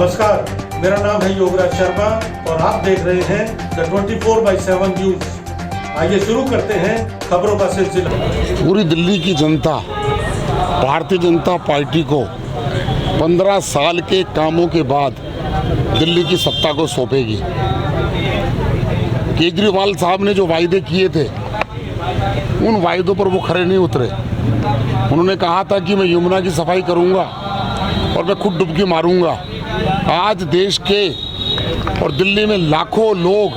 नमस्कार, मेरा नाम है योगराज शर्मा और आप देख रहे हैं द 24/7 न्यूज। आइए शुरू करते हैं खबरों का सिलसिला। पूरी दिल्ली की जनता भारतीय जनता पार्टी को 15 साल के कामों के बाद दिल्ली की सत्ता को सौंपेगी। केजरीवाल साहब ने जो वायदे किए थे उन वायदों पर वो खरे नहीं उतरे। उन्होंने कहा था कि मैं यमुना की सफाई करूंगा और मैं खुद डुबकी मारूंगा। आज देश के और दिल्ली में लाखों लोग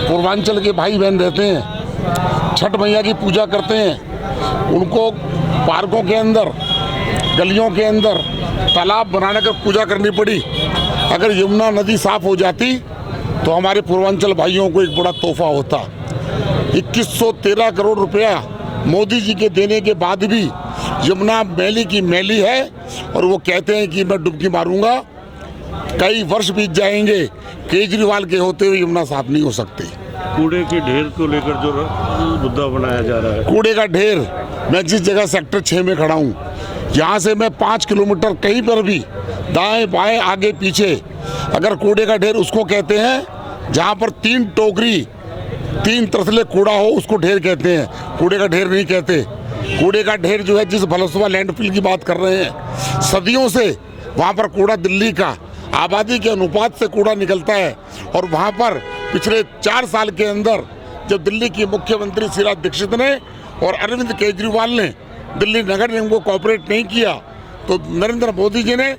पूर्वांचल के भाई बहन रहते हैं, छठ मैया की पूजा करते हैं। उनको पार्कों के अंदर, गलियों के अंदर तालाब बनाने कर पूजा करनी पड़ी। अगर यमुना नदी साफ हो जाती तो हमारे पूर्वांचल भाइयों को एक बड़ा तोहफा होता। 2113 करोड़ रुपया मोदी जी के देने के बाद भी यमुना मैली की मैली है और वो कहते हैं कि मैं डुबकी मारूंगा। कई वर्ष बीत जाएंगे, केजरीवाल के होते हुए यमुना साफ नहीं हो सकती। कूड़े के ढेर को लेकर जो मुद्दा बनाया जा रहा है, कूड़े का ढेर, मैं जिस जगह सेक्टर 6 में खड़ा हूँ, यहाँ से मैं 5 किलोमीटर कहीं पर भी दाएं बाएं आगे पीछे अगर कूड़े का ढेर उसको कहते हैं जहाँ पर 3 टोकरी 3 तरसले कूड़ा हो उसको ढेर कहते हैं, कूड़े का ढेर नहीं कहते। कूड़े का ढेर जो है जिस भलसवा लैंडफिल की बात कर रहे हैं, सदियों से वहाँ पर कूड़ा दिल्ली का आबादी के अनुपात से कूड़ा निकलता है। और वहाँ पर पिछले 4 साल के अंदर जब दिल्ली की मुख्यमंत्री शीला दीक्षित ने और अरविंद केजरीवाल ने दिल्ली नगर निगम को कोऑपरेट नहीं किया तो नरेंद्र मोदी जी ने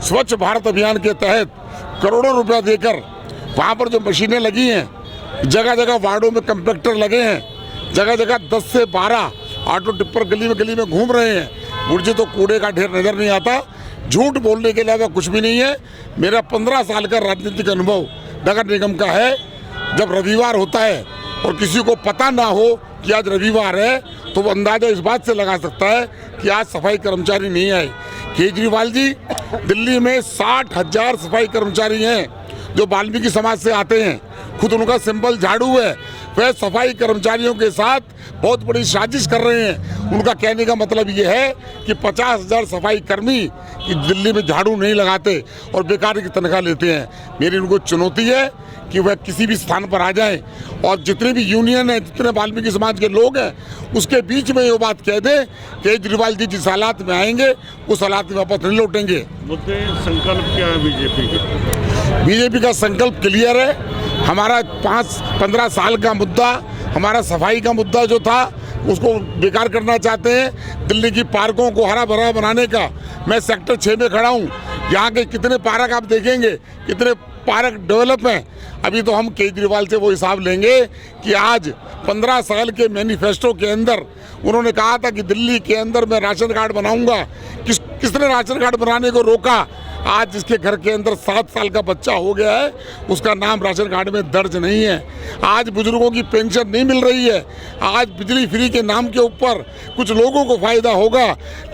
स्वच्छ भारत अभियान के तहत करोड़ों रुपया देकर वहाँ पर जो मशीनें लगी हैं, जगह जगह वार्डों में कंपैक्टर लगे हैं, जगह जगह 10 से 12 ऑटो टिप्पर गली में घूम रहे हैं। मुझे तो कूड़े का ढेर नज़र नहीं आता। झूठ बोलने के अलावा कुछ भी नहीं है। मेरा 15 साल का राजनीतिक अनुभव नगर निगम का है। जब रविवार होता है और किसी को पता ना हो कि आज रविवार है तो वो अंदाज़ा इस बात से लगा सकता है कि आज सफाई कर्मचारी नहीं आए। केजरीवाल जी, दिल्ली में 60,000 सफाई कर्मचारी हैं जो वाल्मीकि समाज से आते हैं। खुद उनका सिंबल झाड़ू है। वह सफाई कर्मचारियों के साथ बहुत बड़ी साजिश कर रहे हैं। उनका कहने का मतलब ये है कि 50,000 सफाई कर्मी कि दिल्ली में झाड़ू नहीं लगाते और बेकार की तनख्वाह लेते हैं। मेरी उनको चुनौती है कि वह किसी भी स्थान पर आ जाएं और जितने भी यूनियन हैं, जितने वाल्मीकि समाज के लोग हैं, उसके बीच में ये बात कह दें केजरीवाल जी जिस हालात में आएंगे उस हालात में वापस नहीं लौटेंगे। मुद्दे संकल्प क्या है बीजेपी के? बीजेपी का संकल्प क्लियर है। हमारा 15 साल का मुद्दा, हमारा सफाई का मुद्दा जो था उसको बेकार करना चाहते हैं। दिल्ली की पार्कों को हरा भरा बनाने का, मैं सेक्टर 6 में खड़ा हूँ, यहाँ के कितने पार्क आप देखेंगे, कितने पार्क डेवलप हैं। अभी तो हम केजरीवाल से वो हिसाब लेंगे कि आज 15 साल के मैनिफेस्टो के अंदर उन्होंने कहा था कि दिल्ली के अंदर मैं राशन कार्ड बनाऊंगा। किसने राशन कार्ड बनाने को रोका? आज जिसके घर के अंदर 7 साल का बच्चा हो गया है उसका नाम राशन कार्ड में दर्ज नहीं है। आज बुजुर्गों की पेंशन नहीं मिल रही है। आज बिजली फ्री के नाम के ऊपर कुछ लोगों को फायदा होगा,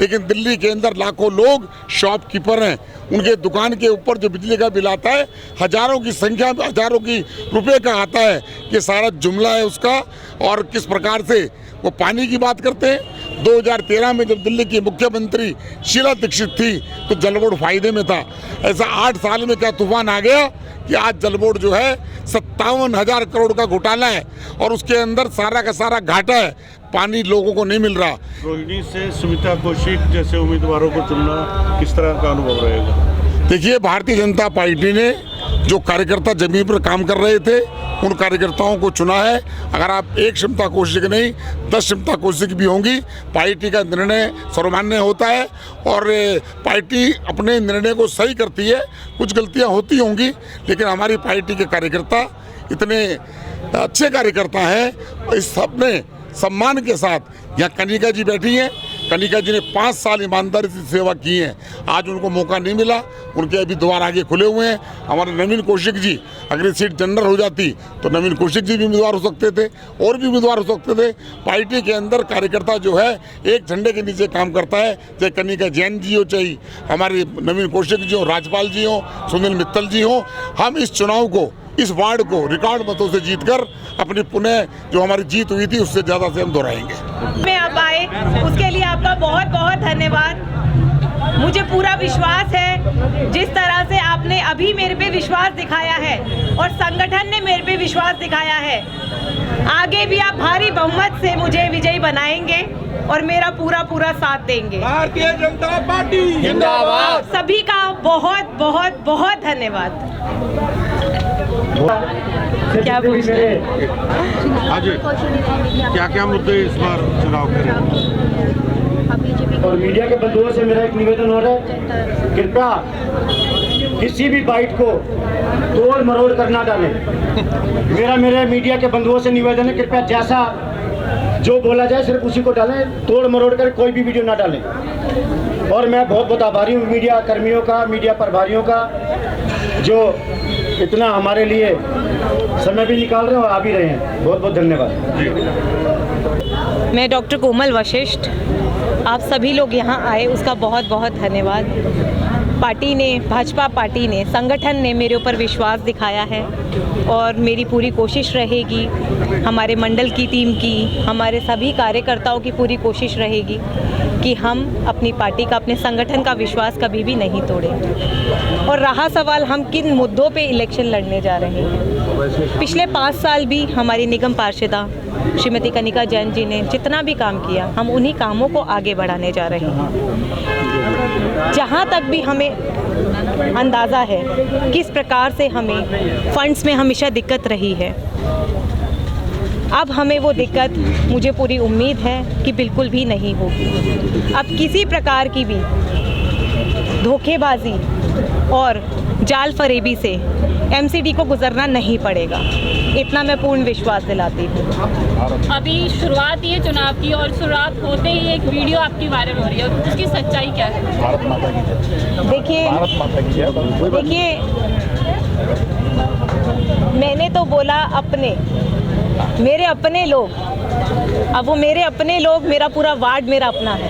लेकिन दिल्ली के अंदर लाखों लोग शॉपकीपर हैं। उनके दुकान के ऊपर जो बिजली का बिल आता है हजारों की संख्या में, हजारों की रुपए का आता है। ये सारा जुमला है उसका। और किस प्रकार से वो पानी की बात करते हैं। 2013 में जब दिल्ली की मुख्यमंत्री शीला दीक्षित थी तो जल बोर्ड फायदे में था। ऐसा 8 साल में क्या तूफान आ गया कि आज जल बोर्ड जो है 57,000 करोड़ का घोटाला है और उसके अंदर सारा का सारा घाटा है। पानी लोगों को नहीं मिल रहा। रोहिणी से सुमित्रा कौशिक जैसे उम्मीदवारों को चुनना किस तरह का अनुभव रहेगा? देखिए, भारतीय जनता पार्टी ने जो कार्यकर्ता जमीन पर काम कर रहे थे उन कार्यकर्ताओं को चुना है। अगर आप 1 क्षमता कौशिक नहीं 10 क्षमता कौशिक भी होंगी, पार्टी का निर्णय सर्वमान्य होता है और पार्टी अपने निर्णय को सही करती है। कुछ गलतियां होती होंगी, लेकिन हमारी पार्टी के कार्यकर्ता इतने अच्छे कार्यकर्ता हैं। इस सबने सम्मान के साथ यहाँ कनिका जी बैठी हैं। कनिका जी ने 5 साल ईमानदारी से सेवा की है। आज उनको मौका नहीं मिला, उनके अभी द्वार आगे खुले हुए हैं। हमारे नवीन कौशिक जी, अगर सीट जनरल हो जाती तो नवीन कौशिक जी भी उम्मीदवार हो सकते थे और भी उम्मीदवार हो सकते थे। पार्टी के अंदर कार्यकर्ता जो है एक झंडे के नीचे काम करता है, चाहे कनिका जैन जी हो, चाहे हमारे नवीन कौशिक जी हो, राजपाल जी हो, सुनील मित्तल जी हो। हम इस चुनाव को, इस वार्ड को रिकॉर्ड मतों से जीतकर अपनी पुनः जो हमारी जीत हुई थी उससे ज़्यादा से हम दोहराएंगे। में आप आए उसके लिए आपका बहुत बहुत धन्यवाद। मुझे पूरा विश्वास है जिस तरह से आपने अभी मेरे पे विश्वास दिखाया है और संगठन ने मेरे पे विश्वास दिखाया है, आगे भी आप भारी बहुमत से मुझे विजयी बनाएंगे और मेरा पूरा साथ देंगे। भारतीय जनता पार्टी जिंदाबाद। सभी का बहुत बहुत बहुत धन्यवाद। क्या पूछ रहे हैं? अजय, क्या मुद्दे इस बार चुनाव करें? और मीडिया के बंधुओं से मेरा एक निवेदन हो रहा है, कृपया किसी भी बाइट को तोड़ मरोड़ कर ना डालें। मेरे मीडिया के बंधुओं से निवेदन है, कृपया जैसा जो बोला जाए सिर्फ उसी को डालें, तोड़ मरोड़ कर कोई भी वीडियो ना डालें। और मैं बहुत बहुत आभारी हूँ मीडिया कर्मियों का, मीडिया प्रभारियों का, जो इतना हमारे लिए समय भी निकाल रहे हैं और आ भी रहे हैं। बहुत बहुत धन्यवाद। मैं डॉक्टर कोमल वशिष्ठ, आप सभी लोग यहाँ आए उसका बहुत बहुत धन्यवाद। पार्टी ने, भाजपा पार्टी ने, संगठन ने मेरे ऊपर विश्वास दिखाया है और मेरी पूरी कोशिश रहेगी, हमारे मंडल की टीम की, हमारे सभी कार्यकर्ताओं की पूरी कोशिश रहेगी कि हम अपनी पार्टी का, अपने संगठन का विश्वास कभी भी नहीं तोड़ें। और रहा सवाल हम किन मुद्दों पे इलेक्शन लड़ने जा रहे हैं, पिछले 5 साल भी हमारी निगम पार्षदा श्रीमती कनिका जैन जी ने जितना भी काम किया, हम उन्हीं कामों को आगे बढ़ाने जा रहे हैं। जहाँ तक भी हमें अंदाज़ा है किस प्रकार से हमें फंड्स में हमेशा दिक्कत रही है, अब हमें वो दिक्कत, मुझे पूरी उम्मीद है कि बिल्कुल भी नहीं होगी। अब किसी प्रकार की भी धोखेबाजी और जाल फरेबी से एमसीडी को गुजरना नहीं पड़ेगा, इतना मैं पूर्ण विश्वास दिलाती हूँ। अभी शुरुआत ही है चुनाव की और शुरुआत होते ही एक वीडियो आपकी वायरल हो रही है, उसकी सच्चाई क्या है? देखिए, मैंने तो बोला अपने, मेरे अपने लोग, अब वो मेरे अपने लोग, मेरा पूरा वार्ड मेरा अपना है,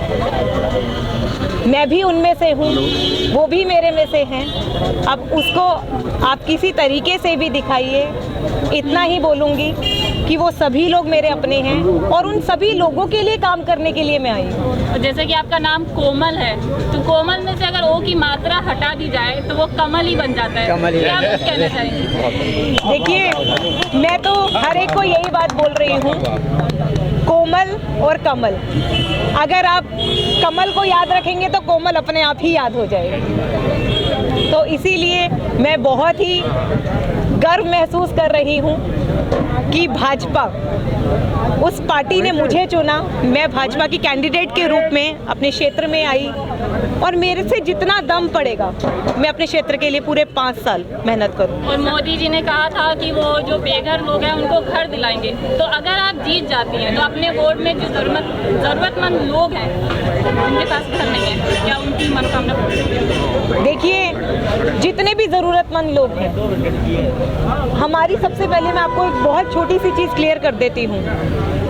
मैं भी उनमें से हूँ, वो भी मेरे में से हैं। अब उसको आप किसी तरीके से भी दिखाइए, इतना ही बोलूँगी कि वो सभी लोग मेरे अपने हैं और उन सभी लोगों के लिए काम करने के लिए मैं आई हूँ। जैसे कि आपका नाम कोमल है, तो कोमल में से अगर ओ की मात्रा हटा दी जाए तो वो कमल ही बन जाता है। क्या आप कुछ कहना चाहेंगे? देखिए, मैं तो हर एक को यही बात बोल रही हूँ, कोमल और कमल, अगर आप कमल को याद रखेंगे तो कोमल अपने आप ही याद हो जाएगी। तो इसीलिए मैं बहुत ही गर्व महसूस कर रही हूँ कि भाजपा, उस पार्टी ने मुझे चुना, मैं भाजपा की कैंडिडेट के रूप में अपने क्षेत्र में आई और मेरे से जितना दम पड़ेगा मैं अपने क्षेत्र के लिए पूरे 5 साल मेहनत करूँ। और मोदी जी ने कहा था कि वो जो बेघर लोग हैं उनको घर दिलाएंगे, तो अगर आप जीत जाती हैं तो अपने वोट में जो ज़रूरतमंद लोग हैं उनके पास घर नहीं है, क्या उनकी मनोकामना पूरी होगी? देखिए, जितने भी ज़रूरतमंद लोग हैं, हमारी सबसे पहले मैं आपको एक बहुत छोटी सी चीज़ क्लियर कर देती हूँ,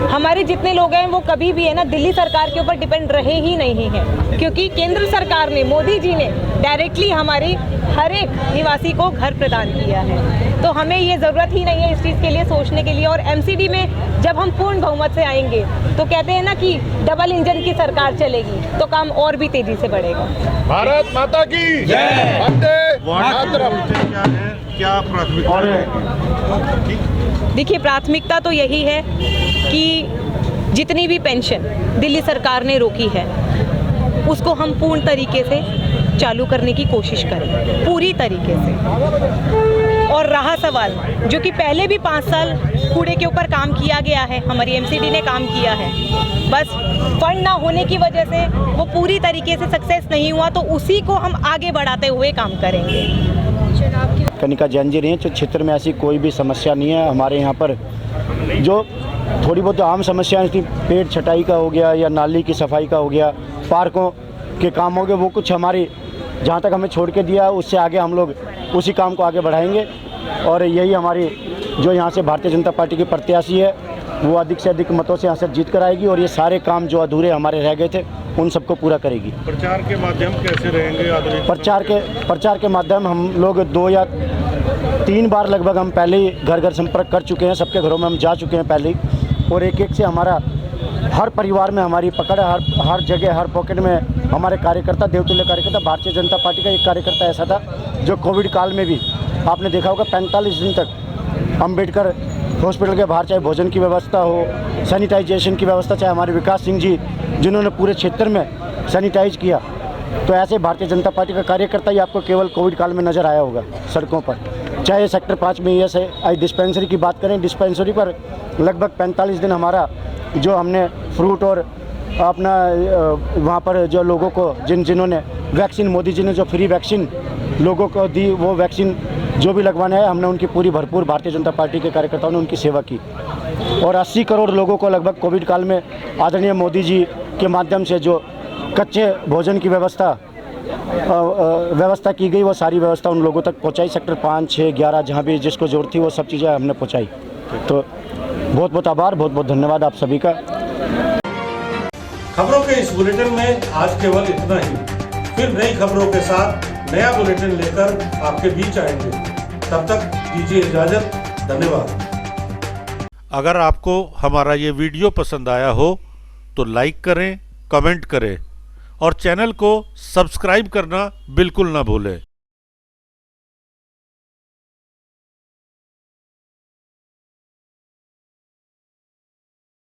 हमारे जितने लोग हैं वो कभी भी है ना दिल्ली सरकार के ऊपर डिपेंड रहे ही नहीं हैं, क्योंकि केंद्र सरकार ने, मोदी जी ने डायरेक्टली हमारी हर एक निवासी को घर प्रदान किया है। तो हमें ये ज़रूरत ही नहीं है इस चीज़ के लिए सोचने के लिए। और एमसीडी में जब हम पूर्ण बहुमत से आएंगे तो कहते हैं ना कि डबल इंजन की सरकार चलेगी, तो काम और भी तेज़ी से बढ़ेगा। भारत माता की जय। वंदे मातरम। क्या प्राथमिकता है? देखिए, प्राथमिकता तो यही है कि जितनी भी पेंशन दिल्ली सरकार ने रोकी है उसको हम पूर्ण तरीके से चालू करने की कोशिश करें, पूरी तरीके से। और रहा सवाल जो कि पहले भी 5 साल कूड़े के ऊपर काम किया गया है, हमारी एमसीडी ने काम किया है, बस फंड ना होने की वजह से वो पूरी तरीके से सक्सेस नहीं हुआ, तो उसी को हम आगे बढ़ाते हुए काम करेंगे। कनिका जैन जी रही हैं, तो क्षेत्र में ऐसी कोई भी समस्या नहीं है। हमारे यहाँ पर जो थोड़ी बहुत आम समस्याएं थी, पेड़ छटाई का हो गया या नाली की सफाई का हो गया, पार्कों के काम हो गए, वो कुछ हमारी जहाँ तक हमें छोड़ के दिया उससे आगे हम लोग उसी काम को आगे बढ़ाएंगे। और यही हमारी जो यहाँ से भारतीय जनता पार्टी की प्रत्याशी है वो अधिक से अधिक मतों से यहाँ से जीत कर आएगी और ये सारे काम जो अधूरे हमारे रह गए थे उन सबको पूरा करेगी। प्रचार के माध्यम कैसे रहेंगे? प्रचार के माध्यम हम लोग 2 या 3 बार लगभग हम पहले ही घर घर संपर्क कर चुके हैं, सबके घरों में हम जा चुके हैं पहले ही, और एक एक से हमारा हर परिवार में हमारी पकड़ है, हर जगह हर पॉकेट में हमारे कार्यकर्ता, देवतुल्य कार्यकर्ता, भारतीय जनता पार्टी का एक कार्यकर्ता ऐसा था जो कोविड काल में भी आपने देखा होगा 45 दिन तक अंबेडकर हॉस्पिटल के बाहर चाहे भोजन की व्यवस्था हो, सैनिटाइजेशन की व्यवस्था, चाहे हमारे विकास सिंह जी जिन्होंने पूरे क्षेत्र में सैनिटाइज किया, तो ऐसे भारतीय जनता पार्टी का कार्यकर्ता ही आपको केवल कोविड काल में नज़र आया होगा सड़कों पर। चाहे सेक्टर 5 में ESI डिस्पेंसरी की बात करें, डिस्पेंसरी पर लगभग 45 दिन हमारा जो हमने फ्रूट और अपना वहाँ पर जो लोगों को जिन्होंने वैक्सीन, मोदी जी ने जो फ्री वैक्सीन लोगों को दी, वो वैक्सीन जो भी लगवाना है हमने उनकी पूरी भरपूर भारतीय जनता पार्टी के कार्यकर्ताओं ने उनकी सेवा की। और 80 करोड़ लोगों को लगभग कोविड काल में आदरणीय मोदी जी के माध्यम से जो कच्चे भोजन की व्यवस्था की गई, वो सारी व्यवस्था उन लोगों तक पहुंचाई। सेक्टर 5, 6, 11 जहां भी जिसको जरूरत थी वो सब चीज़ें हमने पहुंचाई। तो बहुत बहुत आभार, बहुत बहुत धन्यवाद आप सभी का। खबरों के इस बुलेटिन में आज केवल इतना ही। फिर नई खबरों के साथ नया बुलेटिन लेकर आपके बीच आएंगे। तब तक दीजिए इजाजत। धन्यवाद। अगर आपको हमारा ये वीडियो पसंद आया हो तो लाइक करें, कमेंट करें और चैनल को सब्सक्राइब करना बिल्कुल ना भूलें।